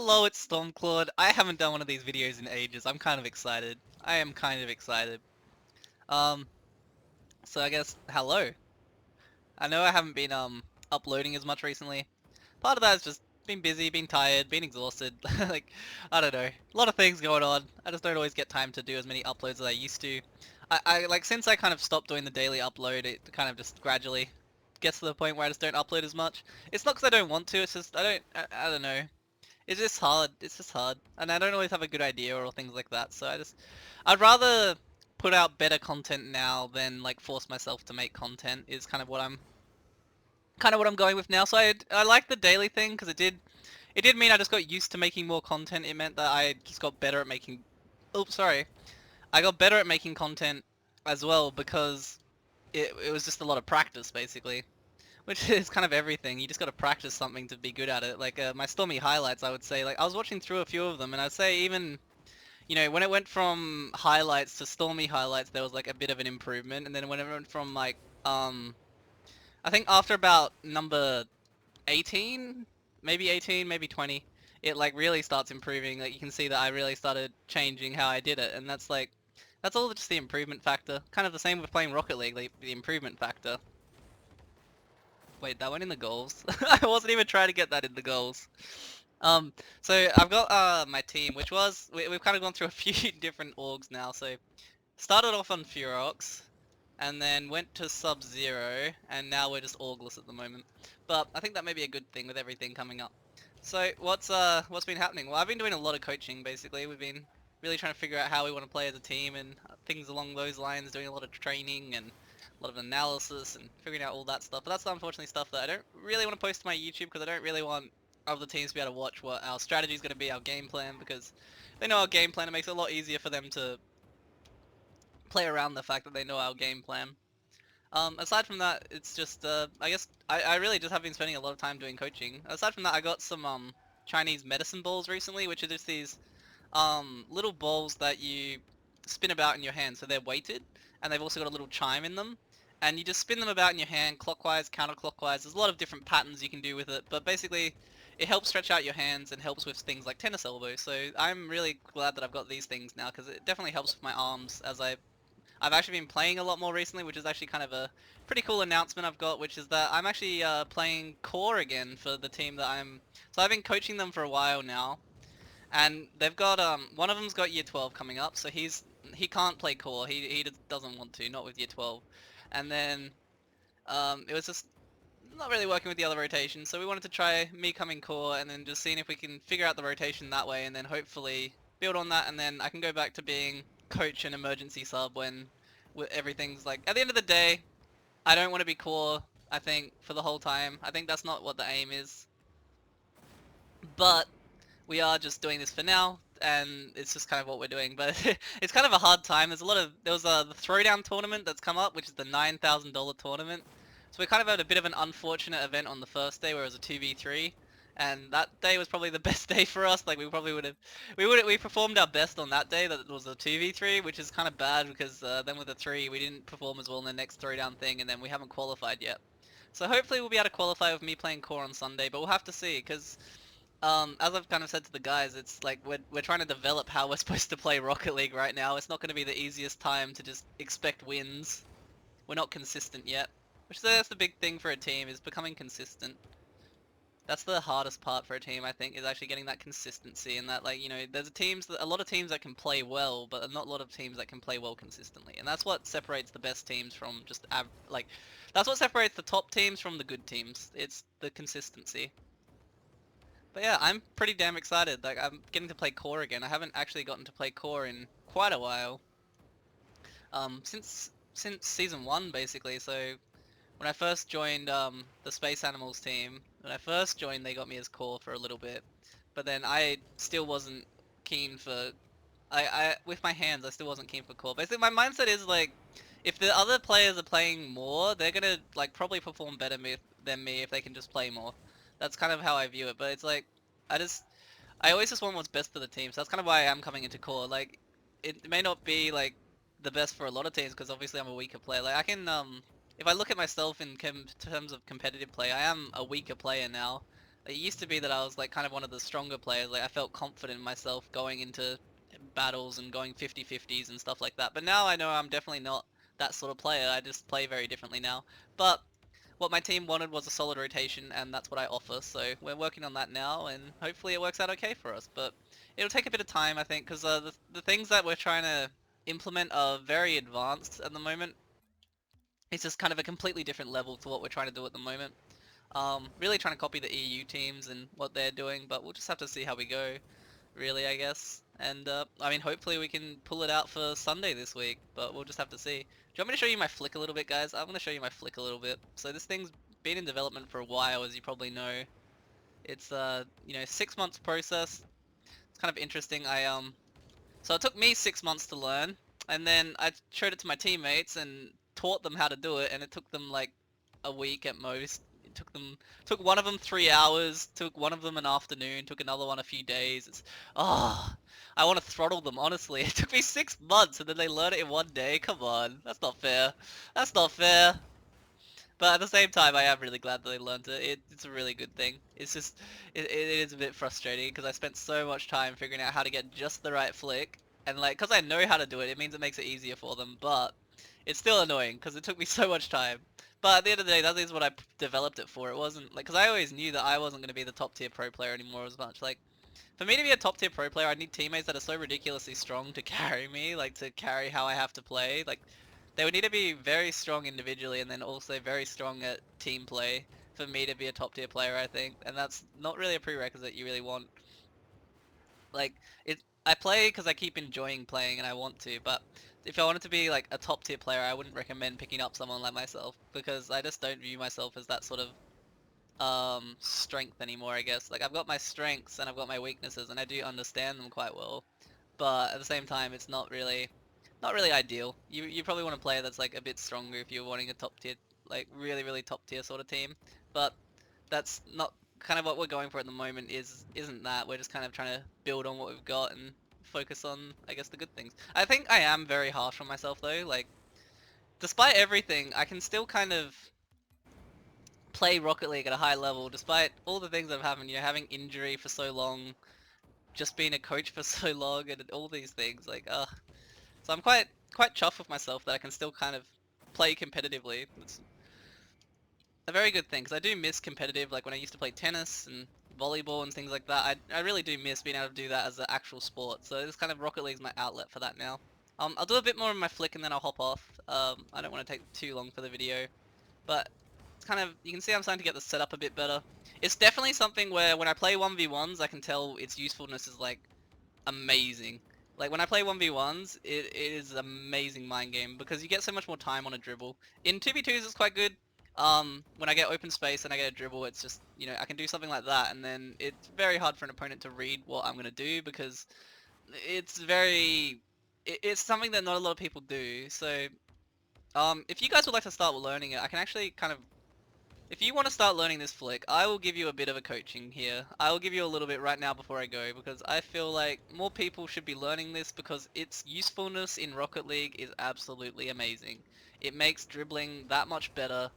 Hello, it's Stormclawd. I haven't done one of these videos in ages. I'm kind of excited. I am kind of excited. Um, so I guess, hello. I know I haven't been, uploading as much recently. Part of that is just been busy, been tired, been exhausted. Like, I don't know. A lot of things going on. I just don't always get time to do as many uploads as I used to. Like, since I kind of stopped doing the daily upload, it kind of just gradually gets to the point where I just don't upload as much. It's not because I don't want to, it's just, I don't know. It's just hard. It's just hard. And I don't always have a good idea or things like that. So I'd rather put out better content now than like force myself to make content is kind of what I'm going with now. So I like the daily thing because it did mean I just got used to making more content. It meant that I just got better at making, oops, sorry. I got better at making content as well because it was just a lot of practice basically. Which is kind of everything. You just got to practice something to be good at it. Like my Stormy highlights, I would say. Like I was watching through a few of them, and I'd say even, when it went from highlights to Stormy highlights, there was like a bit of an improvement. And then when it went from like, I think after about number 18, maybe 20, it like really starts improving. Like you can see that I really started changing how I did it, and that's all just the improvement factor. Kind of the same with playing Rocket League, like the improvement factor. Wait, that went in the goals? I wasn't even trying to get that in the goals. Um, so I've got my team, which we've kind of gone through a few different orgs now. So started off on Furox, and then went to Sub-Zero, and now we're just orgless at the moment. But I think that may be a good thing with everything coming up. So what's been happening? Well, I've been doing a lot of coaching basically. We've been really trying to figure out how we want to play as a team and things along those lines, doing a lot of training and a lot of analysis and figuring out all that stuff. But that's unfortunately stuff that I don't really want to post to my YouTube because I don't really want other teams to be able to watch what our strategy is going to be, our game plan, because they know our game plan. It makes it a lot easier for them to play around the fact that they know our game plan. Aside from that, it's just, I guess, I really just have been spending a lot of time doing coaching. Aside from that, I got some, Chinese medicine balls recently, which are just these, little balls that you spin about in your hand, so they're weighted, and they've also got a little chime in them. And you just spin them about in your hand, clockwise, counterclockwise. There's a lot of different patterns you can do with it, but basically, it helps stretch out your hands and helps with things like tennis elbow. So I'm really glad that I've got these things now, because it definitely helps with my arms as I've actually been playing a lot more recently, which is actually kind of a pretty cool announcement I've got, which is that I'm actually playing core again for the team that I'm. So I've been coaching them for a while now, and they've got one of them's got year 12 coming up, so he can't play core. He doesn't want to, not with year 12. And then it was just not really working with the other rotation, so we wanted to try me coming core and then just seeing if we can figure out the rotation that way, and then hopefully build on that, and then I can go back to being coach and emergency sub when everything's like, at the end of the day, I don't want to be core, I think, for the whole time. I think that's not what the aim is. But we are just doing this for now, and it's just kind of what we're doing. But it's kind of a hard time. There was the throwdown tournament that's come up, which is the $9,000 tournament. So we kind of had a bit of an unfortunate event on the first day where it was a 2v3. And that day was probably the best day for us. Like we probably we performed our best on that day. That was a 2v3, which is kind of bad because then with the 3 we didn't perform as well in the next throwdown thing, and then we haven't qualified yet. So hopefully we'll be able to qualify with me playing core on Sunday, but we'll have to see because as I've kind of said to the guys, it's like we're trying to develop how we're supposed to play Rocket League right now. It's not going to be the easiest time to just expect wins. We're not consistent yet, which that's the big thing for a team, is becoming consistent. That's the hardest part for a team, I think, is actually getting that consistency, and that, like, there's a lot of teams that can play well, but not a lot of teams that can play well consistently, and that's what separates the best teams from just that's what separates the top teams from the good teams. It's the consistency. But yeah, I'm pretty damn excited. Like, I'm getting to play core again. I haven't actually gotten to play core in quite a while. Since season 1, basically. So when I first joined the Space Animals team, when I first joined, they got me as core for a little bit. But then I still wasn't keen for with my hands, I still wasn't keen for core. Basically, my mindset is like, if the other players are playing more, they're gonna like probably perform better than me if they can just play more. That's kind of how I view it. But it's like, I always just want what's best for the team. So that's kind of why I'm coming into core. Like, it may not be like the best for a lot of teams because obviously I'm a weaker player. Like I can if I look at myself in terms of competitive play, I am a weaker player now. It used to be that I was like kind of one of the stronger players, like I felt confident in myself going into battles and going 50-50s and stuff like that. But now I know I'm definitely not that sort of player. I just play very differently now. But what my team wanted was a solid rotation, and that's what I offer. So we're working on that now, and hopefully it works out okay for us. But it'll take a bit of time, I think, because the things that we're trying to implement are very advanced at the moment. It's just kind of a completely different level to what we're trying to do at the moment. Really trying to copy the EU teams and what they're doing, but we'll just have to see how we go, really, I guess. And, I mean, hopefully we can pull it out for Sunday this week, but we'll just have to see. Do you want me to show you my flick a little bit, guys? I'm going to show you my flick a little bit. So this thing's been in development for a while, as you probably know. It's, 6 months process. It's kind of interesting. So it took me 6 months to learn, and then I showed it to my teammates and taught them how to do it, and it took them like a week at most. It took one of them 3 hours, took one of them an afternoon, took another one a few days. I want to throttle them, honestly. It took me 6 months, and then they learn it in one day. Come on, that's not fair. That's not fair. But at the same time, I am really glad that they learned it. It's a really good thing. It's just, it is a bit frustrating because I spent so much time figuring out how to get just the right flick. And like, because I know how to do it, it means it makes it easier for them. But it's still annoying because it took me so much time. But at the end of the day, that is what I developed it for. It wasn't like, because I always knew that I wasn't going to be the top tier pro player anymore as much. Like, for me to be a top tier pro player, I need teammates that are so ridiculously strong to carry me, like to carry how I have to play. Like, they would need to be very strong individually and then also very strong at team play for me to be a top tier player, I think. And that's not really a prerequisite you really want. Like, I play because I keep enjoying playing and I want to, but if I wanted to be like a top tier player, I wouldn't recommend picking up someone like myself because I just don't view myself as that sort of strength anymore, I guess. Like, I've got my strengths and I've got my weaknesses and I do understand them quite well, but at the same time it's not really ideal. You probably want a player that's like a bit stronger if you're wanting a top tier, like really top tier sort of team, but that's not kind of what we're going for at the moment. Isn't that we're just kind of trying to build on what we've got and focus on, I guess, the good things. I think I am very harsh on myself though. Like, despite everything, I can still kind of play Rocket League at a high level despite all the things that have happened, having injury for so long, just being a coach for so long, and all these things. Like, so I'm quite chuffed with myself that I can still kind of play competitively. It's a very good thing, because I do miss competitive, like when I used to play tennis and volleyball and things like that. I really do miss being able to do that as an actual sport. So this kind of Rocket League's my outlet for that now. I'll do a bit more of my flick and then I'll hop off. I don't want to take too long for the video, but it's kind of, you can see I'm starting to get the setup a bit better. It's definitely something where when I play 1v1s, I can tell its usefulness is like amazing. Like when I play 1v1s, it is an amazing mind game because you get so much more time on a dribble. In 2v2s it's quite good. When I get open space and I get a dribble, it's just, I can do something like that, and then it's very hard for an opponent to read what I'm going to do because it's it's something that not a lot of people do. So, if you guys would like to start learning it, I can actually kind of, if you want to start learning this flick, I will give you a bit of a coaching here. I will give you a little bit right now before I go, because I feel like more people should be learning this because its usefulness in Rocket League is absolutely amazing. It makes dribbling that much better.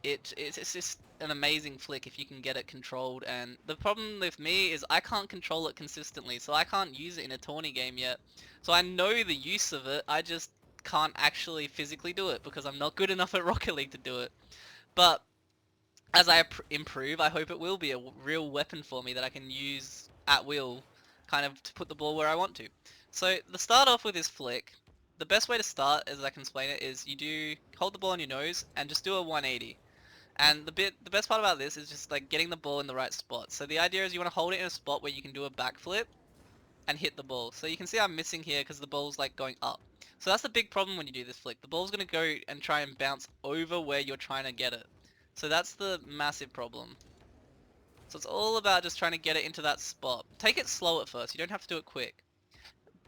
It's just an amazing flick if you can get it controlled, and the problem with me is I can't control it consistently, so I can't use it in a tourney game yet. So I know the use of it, I just can't actually physically do it because I'm not good enough at Rocket League to do it. But as I improve, I hope it will be a real weapon for me that I can use at will, kind of to put the ball where I want to. So the start off with this flick, the best way to start, as I can explain it, is you hold the ball on your nose and just do a 180. And the best part about this is just like getting the ball in the right spot. So the idea is you want to hold it in a spot where you can do a backflip and hit the ball. So you can see I'm missing here because the ball's like going up. So that's the big problem when you do this flick. The ball's going to go and try and bounce over where you're trying to get it. So that's the massive problem. So it's all about just trying to get it into that spot. Take it slow at first, you don't have to do it quick.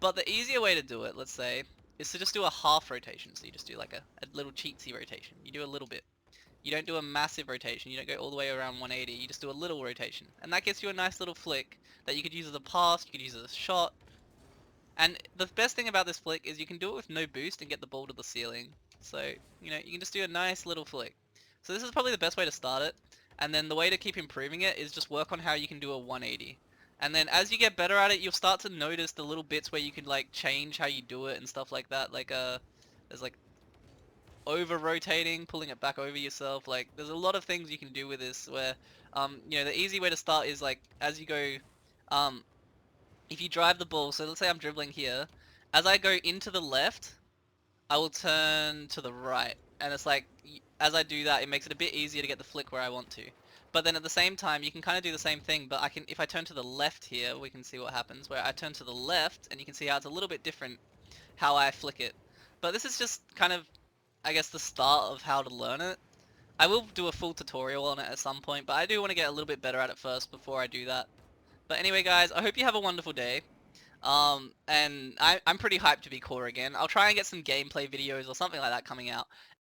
But the easier way to do it, let's say, is to just do a half rotation. So you just do like a little cheatsy rotation. You do a little bit. You don't do a massive rotation, you don't go all the way around 180, you just do a little rotation. And that gives you a nice little flick that you could use as a pass, you could use as a shot. And the best thing about this flick is you can do it with no boost and get the ball to the ceiling. So, you can just do a nice little flick. So this is probably the best way to start it. And then the way to keep improving it is just work on how you can do a 180. And then as you get better at it, you'll start to notice the little bits where you can like change how you do it and stuff like that. Like there's like over rotating, pulling it back over yourself. Like there's a lot of things you can do with this where you know, the easy way to start is like as you go if you drive the ball, so let's say I'm dribbling here, as I go into the left, I will turn to the right. And it's like, as I do that, it makes it a bit easier to get the flick where I want to. But then at the same time, you can kind of do the same thing, but if I turn to the left here, we can see what happens, where I turn to the left, and you can see how it's a little bit different how I flick it. But this is just kind of, I guess, the start of how to learn it. I will do a full tutorial on it at some point, but I do want to get a little bit better at it first before I do that. But anyway, guys, I hope you have a wonderful day. And I'm pretty hyped to be core again. I'll try and get some gameplay videos or something like that coming out.